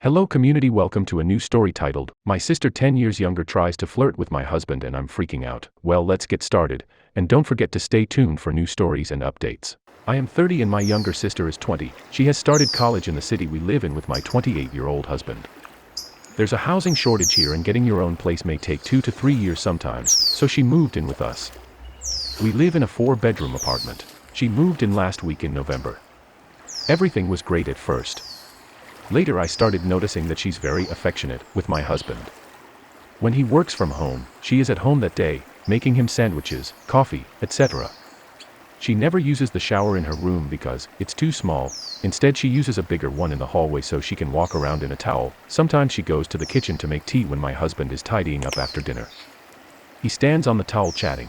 Hello community, welcome to a new story titled, My Sister 10 Years Younger Tries to Flirt with My Husband and I'm Freaking Out. Well, let's get started, and don't forget to stay tuned for new stories and updates. I am 30 and my younger sister is 20. She has started college in the city we live in with my 28-year-old husband. There's a housing shortage here and getting your own place may take 2 to 3 years sometimes, so she moved in with us. We live in a 4-bedroom apartment. She moved in last week in November. Everything was great at first. Later I started noticing that she's very affectionate with my husband. When he works from home, she is at home that day, making him sandwiches, coffee, etc. She never uses the shower in her room because it's too small. Instead she uses a bigger one in the hallway so she can walk around in a towel. Sometimes she goes to the kitchen to make tea when my husband is tidying up after dinner. He stands on the towel chatting.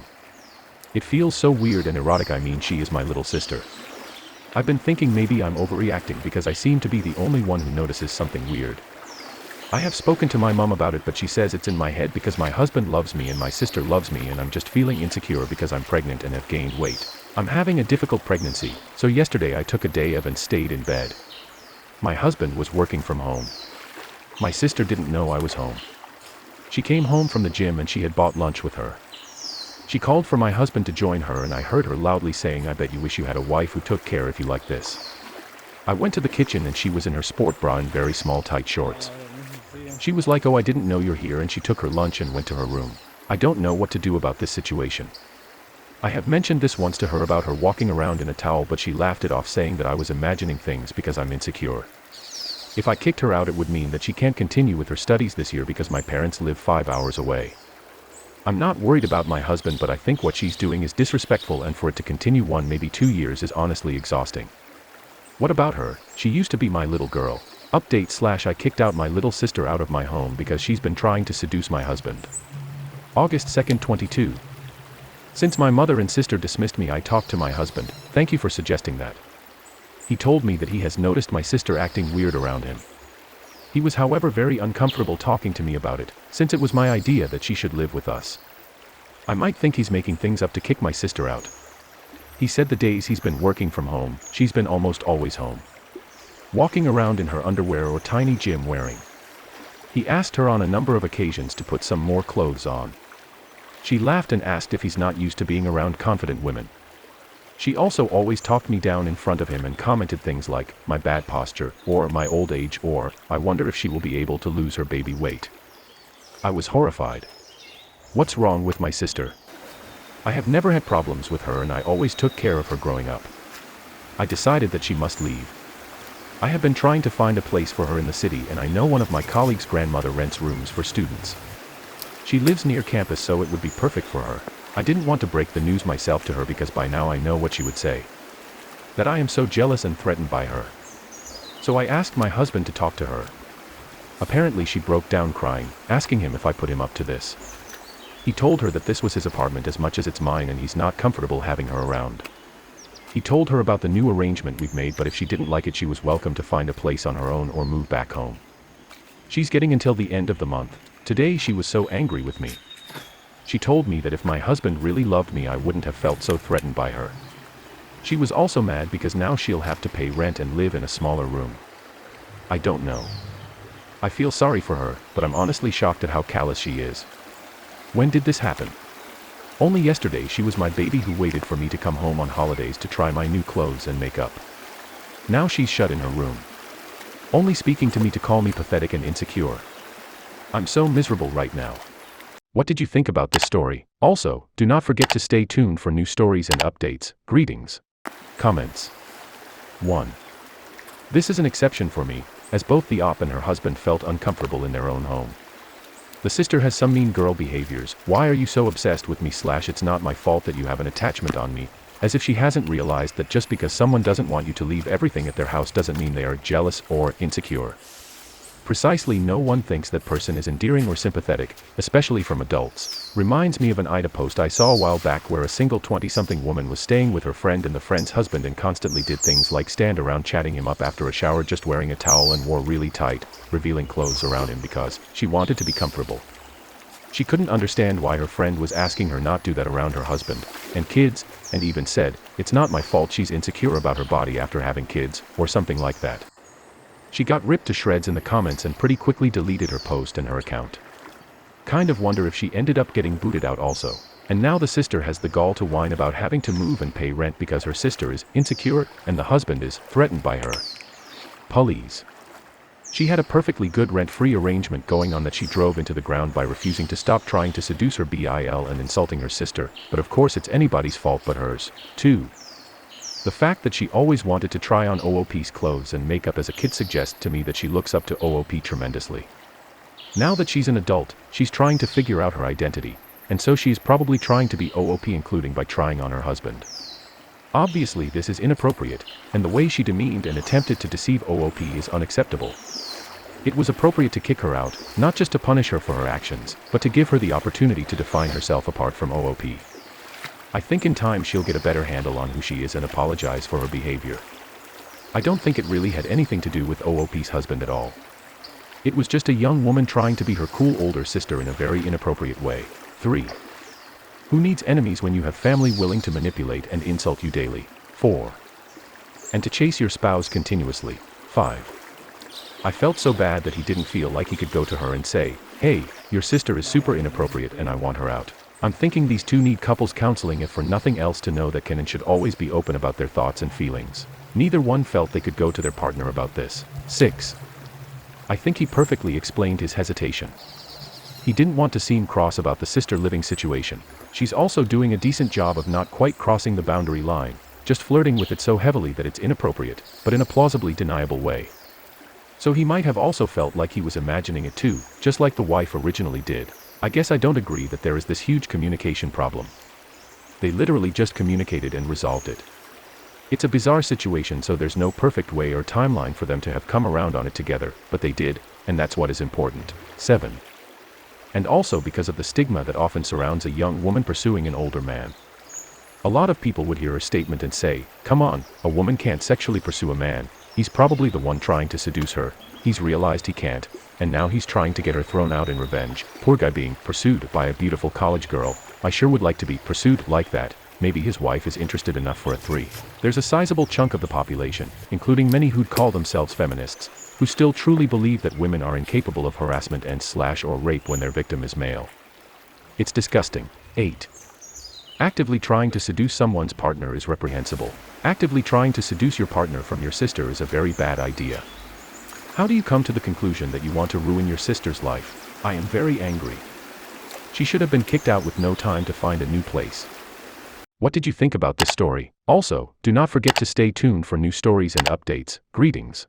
It feels so weird and erotic. I mean, she is my little sister. I've been thinking maybe I'm overreacting because I seem to be the only one who notices something weird. I have spoken to my mom about it, but she says it's in my head because my husband loves me and my sister loves me and I'm just feeling insecure because I'm pregnant and have gained weight. I'm having a difficult pregnancy, so yesterday I took a day off and stayed in bed. My husband was working from home. My sister didn't know I was home. She came home from the gym and she had bought lunch with her. She called for my husband to join her and I heard her loudly saying, "I bet you wish you had a wife who took care of you like this." I went to the kitchen and she was in her sport bra and very small tight shorts. She was like, "Oh, I didn't know you're here," and she took her lunch and went to her room. I don't know what to do about this situation. I have mentioned this once to her about her walking around in a towel, but she laughed it off saying that I was imagining things because I'm insecure. If I kicked her out, it would mean that she can't continue with her studies this year because my parents live 5 hours away. I'm not worried about my husband, but I think what she's doing is disrespectful, and for it to continue 1, maybe 2 years is honestly exhausting. What about her? She used to be my little girl. Update / I kicked out my little sister out of my home because she's been trying to seduce my husband. August 2nd, 22. Since my mother and sister dismissed me, I talked to my husband. Thank you for suggesting that. He told me that he has noticed my sister acting weird around him. He was, however, very uncomfortable talking to me about it, since it was my idea that she should live with us. I might think he's making things up to kick my sister out. He said the days he's been working from home, she's been almost always home, walking around in her underwear or tiny gym wearing. He asked her on a number of occasions to put some more clothes on. She laughed and asked if he's not used to being around confident women. She also always talked me down in front of him and commented things like, my bad posture, or my old age, or, I wonder if she will be able to lose her baby weight. I was horrified. What's wrong with my sister? I have never had problems with her and I always took care of her growing up. I decided that she must leave. I have been trying to find a place for her in the city, and I know one of my colleagues' grandmother rents rooms for students. She lives near campus, so it would be perfect for her. I didn't want to break the news myself to her because by now I know what she would say. That I am so jealous and threatened by her. So I asked my husband to talk to her. Apparently she broke down crying, asking him if I put him up to this. He told her that this was his apartment as much as it's mine and he's not comfortable having her around. He told her about the new arrangement we've made, but if she didn't like it, she was welcome to find a place on her own or move back home. She's getting until the end of the month. Today she was so angry with me. She told me that if my husband really loved me, I wouldn't have felt so threatened by her. She was also mad because now she'll have to pay rent and live in a smaller room. I don't know. I feel sorry for her, but I'm honestly shocked at how callous she is. When did this happen? Only yesterday she was my baby who waited for me to come home on holidays to try my new clothes and makeup. Now she's shut in her room, only speaking to me to call me pathetic and insecure. I'm so miserable right now. What did you think about this story? Also, do not forget to stay tuned for new stories and updates. Greetings. Comments. 1. This is an exception for me, as both the op and her husband felt uncomfortable in their own home. The sister has some mean girl behaviors. Why are you so obsessed with me / it's not my fault that you have an attachment on me, as if she hasn't realized that just because someone doesn't want you to leave everything at their house doesn't mean they are jealous or insecure. Precisely, no one thinks that person is endearing or sympathetic, especially from adults. Reminds me of an AITA post I saw a while back where a single 20-something woman was staying with her friend and the friend's husband and constantly did things like stand around chatting him up after a shower just wearing a towel and wore really tight, revealing clothes around him because she wanted to be comfortable. She couldn't understand why her friend was asking her not do that around her husband and kids, and even said, "It's not my fault she's insecure about her body after having kids," or something like that. She got ripped to shreds in the comments and pretty quickly deleted her post and her account. Kind of wonder if she ended up getting booted out also. And now the sister has the gall to whine about having to move and pay rent because her sister is insecure and the husband is threatened by her. Please. She had a perfectly good rent-free arrangement going on that she drove into the ground by refusing to stop trying to seduce her bil and insulting her sister, but of course it's anybody's fault but hers, too. The fact that she always wanted to try on OOP's clothes and makeup as a kid suggests to me that she looks up to OOP tremendously. Now that she's an adult, she's trying to figure out her identity, and so she is probably trying to be OOP including by trying on her husband. Obviously this is inappropriate, and the way she demeaned and attempted to deceive OOP is unacceptable. It was appropriate to kick her out, not just to punish her for her actions, but to give her the opportunity to define herself apart from OOP. I think in time she'll get a better handle on who she is and apologize for her behavior. I don't think it really had anything to do with OOP's husband at all. It was just a young woman trying to be her cool older sister in a very inappropriate way. 3. Who needs enemies when you have family willing to manipulate and insult you daily? 4. And to chase your spouse continuously. 5. I felt so bad that he didn't feel like he could go to her and say, "Hey, your sister is super inappropriate and I want her out." I'm thinking these two need couples counseling if for nothing else to know that can and should always be open about their thoughts and feelings. Neither one felt they could go to their partner about this. 6. I think he perfectly explained his hesitation. He didn't want to seem cross about the sister living situation. She's also doing a decent job of not quite crossing the boundary line, just flirting with it so heavily that it's inappropriate, but in a plausibly deniable way. So he might have also felt like he was imagining it too, just like the wife originally did. I guess I don't agree that there is this huge communication problem. They literally just communicated and resolved it. It's a bizarre situation, so there's no perfect way or timeline for them to have come around on it together, but they did, and that's what is important. 7. And also because of the stigma that often surrounds a young woman pursuing an older man. A lot of people would hear a statement and say, "Come on, a woman can't sexually pursue a man. He's probably the one trying to seduce her. He's realized he can't, and now he's trying to get her thrown out in revenge. Poor guy being pursued by a beautiful college girl. I sure would like to be pursued like that." Maybe his wife is interested enough for a 3. There's a sizable chunk of the population, including many who'd call themselves feminists, who still truly believe that women are incapable of harassment and/or rape when their victim is male. It's disgusting. 8. Actively trying to seduce someone's partner is reprehensible. Actively trying to seduce your partner from your sister is a very bad idea. How do you come to the conclusion that you want to ruin your sister's life? I am very angry. She should have been kicked out with no time to find a new place. What did you think about this story? Also, do not forget to stay tuned for new stories and updates. Greetings.